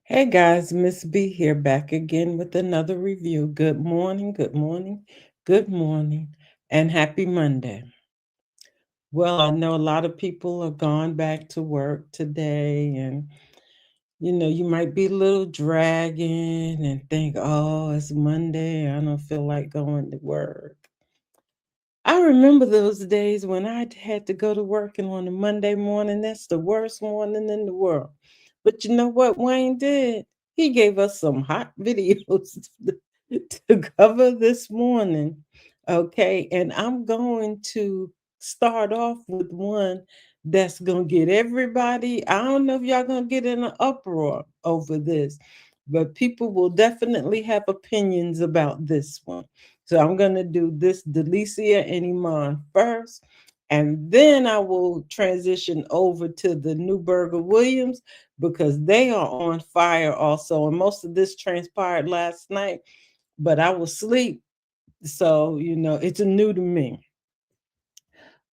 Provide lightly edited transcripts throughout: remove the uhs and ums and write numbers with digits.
Hey guys, Miss B here back again with another review. Good morning, good morning, good morning, and happy Monday. Well, I know a lot of people are gone back to work today, and you might be a little dragging and think, oh, it's Monday. I don't feel like going to work. I remember those days when I had to go to work and on a Monday morning, that's the worst morning in the world. But you know what Wayne did? He gave us some hot videos to cover this morning. Okay, and I'm going to start off with one that's going to get everybody. I don't know if y'all going to get in an uproar over this, but people will definitely have opinions about this one. So I'm going to do this Delicia and Iman first, and then I will transition over to the Newberger Williams because they are on fire also. And most of this transpired last night, but I was asleep. So, it's new to me.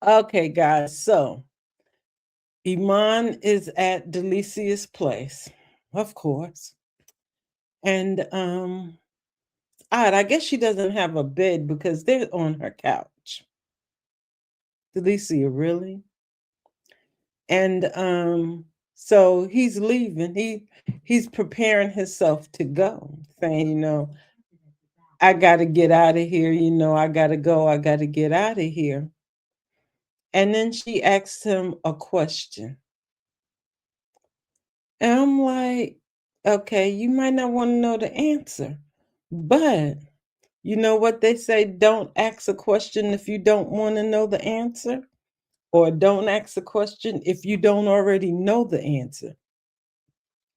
Okay, guys. So Iman is at Delicia's place, of course. And I guess she doesn't have a bed because they're on her couch. Delicia, really? And so he's leaving. He's preparing himself to go, saying, I gotta get out of here, I gotta go, I gotta get out of here. And then she asked him a question. And I'm like, okay, you might not want to know the answer, but you know what they say, don't ask a question if you don't want to know the answer, or don't ask a question if you don't already know the answer,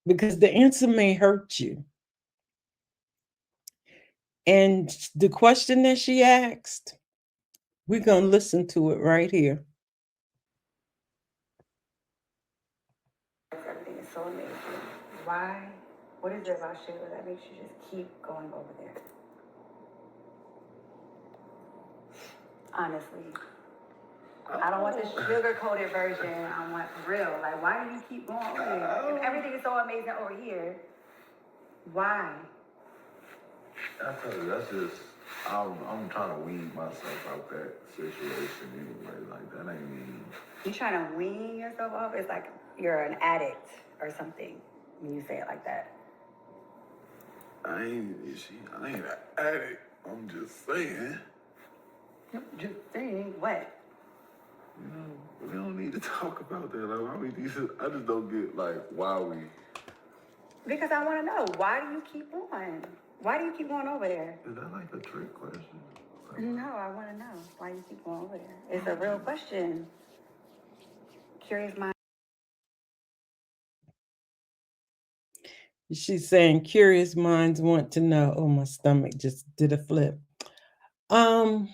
because the answer may hurt you. And the question that she asked, we're going to listen to it right here. Everything is so amazing. Why? What is it about Shayla that makes you just keep going over there? Honestly, I don't want the sugar-coated version. I want real. Like, why do you keep going over there? If everything is so amazing over here, why? I tell you, that's just I'm trying to wean myself out that situation anyway. Like that ain't me. You trying to wean yourself off? It's like you're an addict or something when you say it like that. I ain't an addict. I'm just saying. Just saying what? We don't need to talk about that. Like why we I just don't get like why we. Because I want to know, why do you keep going? Why do you keep going over there? Is that like a trick question? No, I want to know why you keep going over there. It's a real question. Curious mind. She's saying curious minds want to know. Oh, my stomach just did a flip. Um,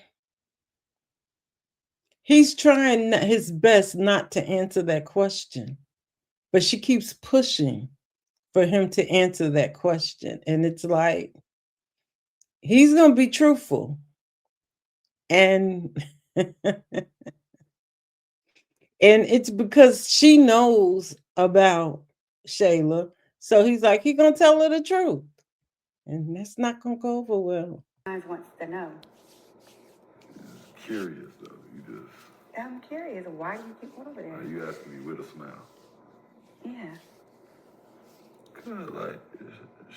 he's trying his best not to answer that question, but she keeps pushing for him to answer that question. And it's like, he's going to be truthful. And and it's because she knows about Shayla. So he's like, he going to tell her the truth. And that's not going to go over well. Mind wants to know. Curious though. You just. I'm curious. Why do you keep going over there? Are you asking me with a smile? Yeah. Cause like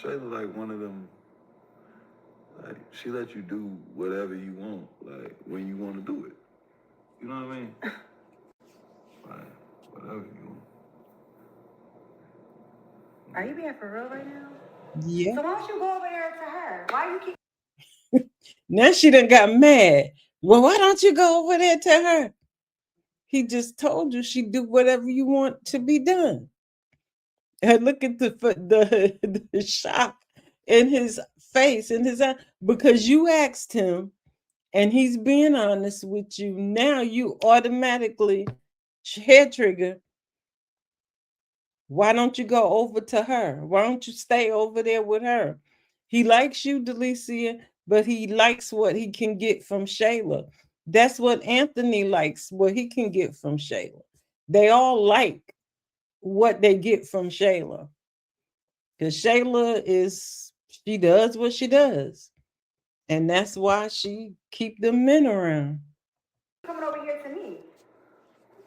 Shayla like one of them. Like she let you do whatever you want, like when you want to do it. You know what I mean? Like whatever you want. Are you being for real right now? Yeah. So why don't you go over there to her? Why do you keep? Now she done got mad. Well, why don't you go over there to her? He just told you she do whatever you want to be done. And look at the shock in his face, in his eye, because you asked him, and he's being honest with you. Now you automatically hair trigger. Why don't you go over to her? Why don't you stay over there with her? He likes you, Delicia, but he likes what he can get from Shayla. That's what Anthony likes, what he can get from Shayla. They all like what they get from Shayla. Because Shayla she does what she does. And that's why she keep the men around. Coming over here to me.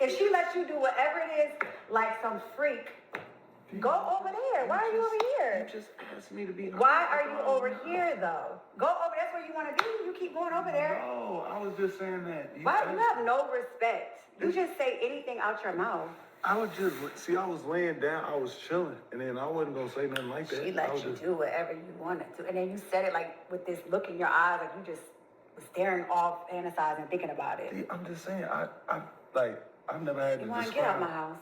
If she lets you do whatever it is, like some freak, go over there. Why are you over here? You just asked me to be. Why are you over here though? Go over. That's what you want to do. You keep going over there. No, I was just saying that. Why you have no respect? You just say anything out your mouth. I was laying down, I was chilling, and then I wasn't gonna say nothing like that. She let you do whatever you wanted to, and then you said it like with this look in your eyes, like you just was staring off, fantasizing, thinking about it. I'm just saying, I've never had to. You want to get out of my house?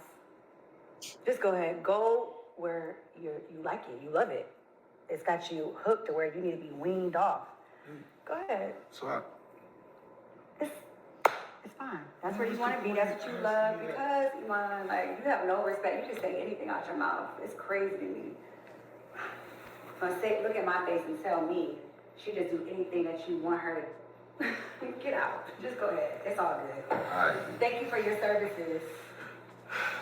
Just go ahead, go where you like it, you love it. It's got you hooked to where you need to be weaned off. Go ahead. So it's fine. That's where you want to be. That's what you love. Because, Iman, like, you have no respect. You just say anything out your mouth. It's crazy to me. Look at my face and tell me she just do anything that you want her to. Get out. Just go ahead. It's all good. all right. Thank you for your services.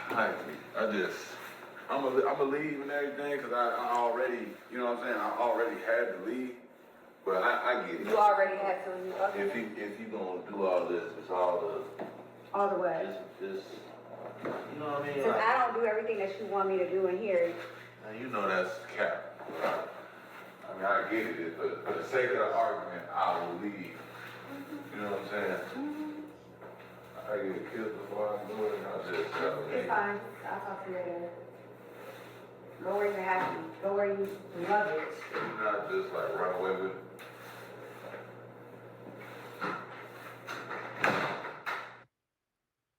I'm gonna leave and everything because I already, you know what I'm saying. I already had to leave, but I get it. You already had to leave. Okay. If you gonna do all this, it's all All the way. just you know what I mean. Since I don't do everything that you want me to do in here. Now, you know that's cap. I mean, I get it, but for the sake of the argument, I will leave. You know what I'm saying? I get killed before I do it, and I just It's fine. I'll talk to you later. Go where you're happy. Go where you love it. you're not just like run away with it.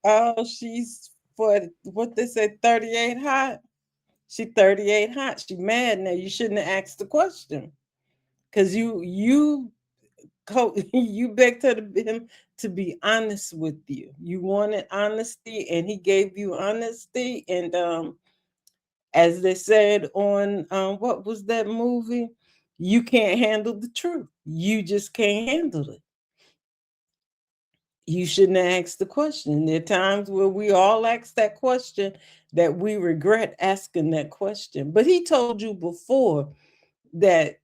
Oh, she's for what they say, 38 hot. She 38 hot. She mad now. You shouldn't have asked the question. Because you begged him to be honest with you. You wanted honesty, and he gave you honesty. And as they said on what was that movie? You can't handle the truth. You just can't handle it. You shouldn't have asked the question. There are times where we all ask that question that we regret asking that question. But he told you before that,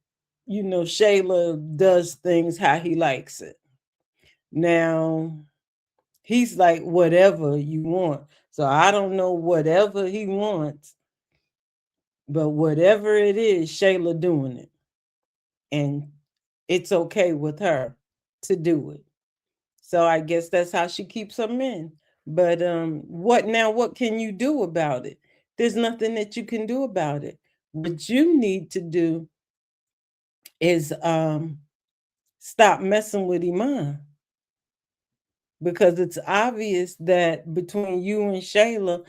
Shayla does things how he likes it. Now, he's like, whatever you want. So I don't know whatever he wants, but whatever it is, Shayla doing it. And it's okay with her to do it. So I guess that's how she keeps her men. But what can you do about it? There's nothing that you can do about it. What you need to do is stop messing with Iman. Because it's obvious that between you and Shayla,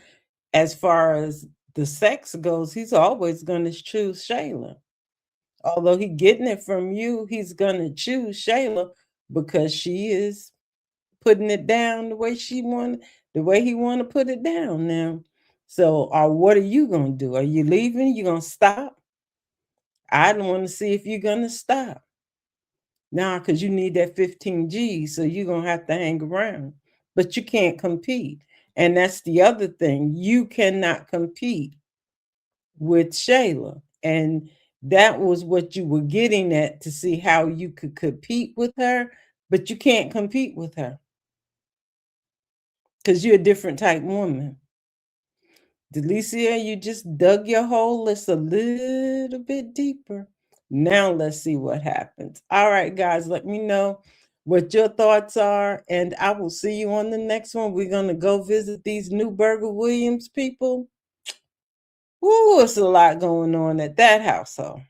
as far as the sex goes, he's always going to choose Shayla. Although he's getting it from you, he's going to choose Shayla because she is putting it down the way he want to put it down now. So, what are you going to do? Are you leaving? You going to stop? I don't want to see if you're going to stop. Nah, because you need that 15 G's, so you're going to have to hang around. But you can't compete. And that's the other thing. You cannot compete with Shayla. And that was what you were getting at, to see how you could compete with her, but you can't compete with her because you're a different type woman. Delicia, you just dug your hole just a little bit deeper. Now let's see what happens. All right, guys, let me know what your thoughts are, and I will see you on the next one. We're going to go visit these Newberger Williams people. Ooh, it's a lot going on at that household.